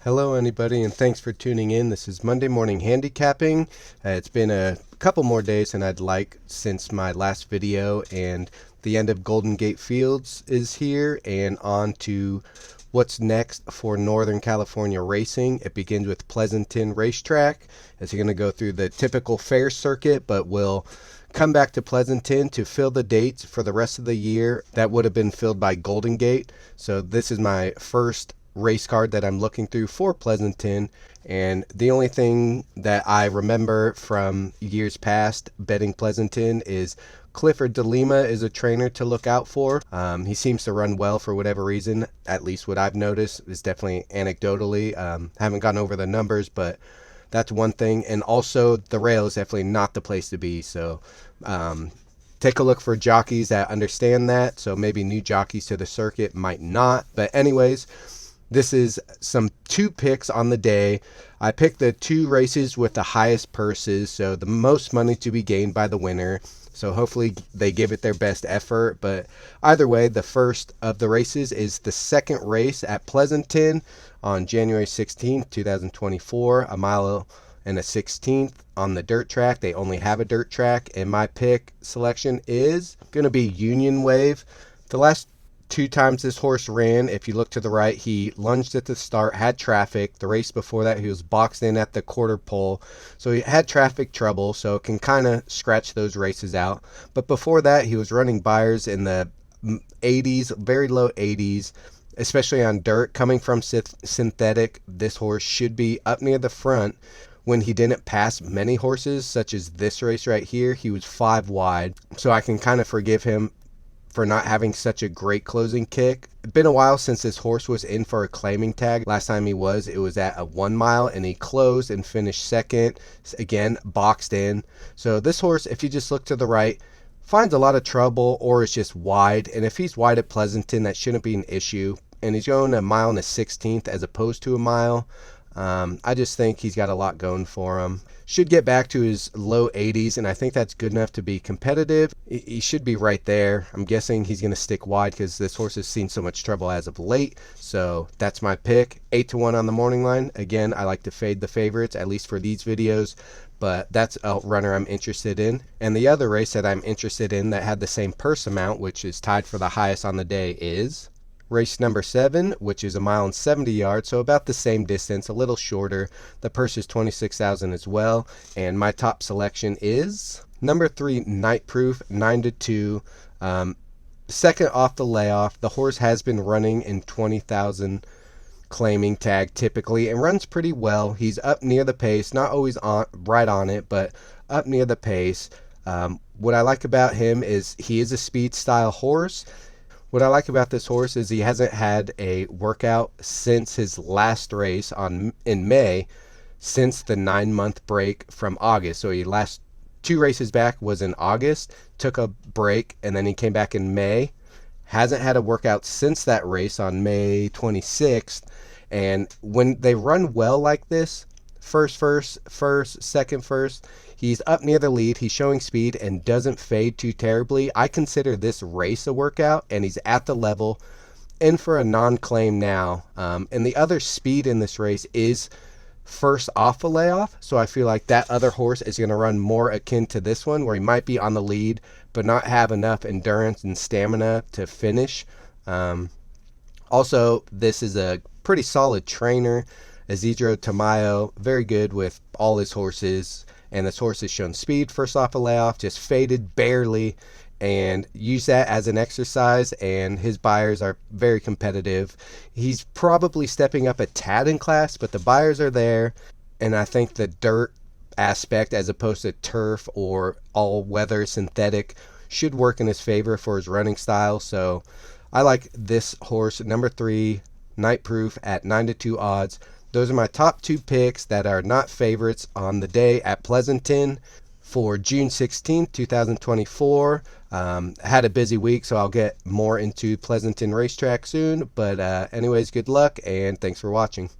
Hello, anybody, and thanks for tuning in. This is Monday Morning Handicapping. It's been a couple more days than I'd like since my last video, and the end of Golden Gate Fields is here, and on to what's next for Northern California racing. It begins with Pleasanton Racetrack, as you're going to go through the typical fair circuit, but we'll come back to Pleasanton to fill the dates for the rest of the year that would have been filled by Golden Gate. So this is my first race card that I'm looking through for Pleasanton, and the only thing that I remember from years past betting Pleasanton is Clifford DeLima is a trainer to look out for. He seems to run well for whatever reason, at least what I've noticed is definitely anecdotally. Haven't gone over the numbers, but that's one thing. And also the rail is definitely not the place to be, so take a look for jockeys that understand that. So maybe new jockeys to the circuit might not, but anyways, this is some two picks on the day. I picked the two races with the highest purses, so the most money to be gained by the winner. So hopefully they give it their best effort. But either way, the first of the races is the second race at Pleasanton on January 16th, 2024, a mile and a 16th on the dirt track. They only have a dirt track, and my pick selection is going to be Union Wave. The last two times this horse ran, if you look to the right, he lunged at the start, had traffic. The race before that, he was boxed in at the quarter pole, so he had traffic trouble, so it can kind of scratch those races out. But before that, he was running buyers in the 80s, very low 80s, especially on dirt. Coming from synthetic, this horse should be up near the front. When he didn't pass many horses, such as this race right here, he was 5 wide, so I can kind of forgive him for not having such a great closing kick. It's been a while since this horse was in for a claiming tag. Last time it was at a 1 mile, and he closed and finished second, again boxed in. So this horse, if you just look to the right, finds a lot of trouble or is just wide, and if he's wide at Pleasanton, that shouldn't be an issue. And he's going a mile and a 16th as opposed to a mile. I just think he's got a lot going for him. Should get back to his low 80s, and I think that's good enough to be competitive. He should be right there. I'm guessing he's going to stick wide because this horse has seen so much trouble as of late. So that's my pick. 8-1 on the morning line. Again, I like to fade the favorites, at least for these videos, but that's a runner I'm interested in. And the other race that I'm interested in that had the same purse amount, which is tied for the highest on the day, is race number 7, which is a mile and 70 yards, so about the same distance, a little shorter. The purse is $26,000 as well, and my top selection is number 3, Night Proof, 9-2. Second off the layoff. The horse has been running in 20,000 claiming tag typically and runs pretty well. He's up near the pace, not always right on it, but up near the pace. What I like about him is he is a speed style horse. What I like about this horse is he hasn't had a workout since his last race in May, since the 9-month break from August. So he last 2 races back was in August, took a break, and then he came back in May. Hasn't had a workout since that race on May 26th. And when they run well like this, first, second, first, he's up near the lead, he's showing speed and doesn't fade too terribly. I consider this race a workout, and he's at the level and for a non-claim now. And the other speed in this race is first off a layoff, so I feel like that other horse is going to run more akin to this one, where he might be on the lead but not have enough endurance and stamina to finish. Also, this is a pretty solid trainer. Isidro Tamayo, very good with all his horses, and this horse has shown speed first off a layoff, just faded barely, and use that as an exercise, and his buyers are very competitive. He's probably stepping up a tad in class, but the buyers are there, and I think the dirt aspect as opposed to turf or all-weather synthetic should work in his favor for his running style. So I like this horse, number 3, Night Proof, at 9-2 odds. Those are my top 2 picks that are not favorites on the day at Pleasanton for June 16th, 2024. Had a busy week, so I'll get more into Pleasanton Racetrack soon. But anyways, good luck, and thanks for watching.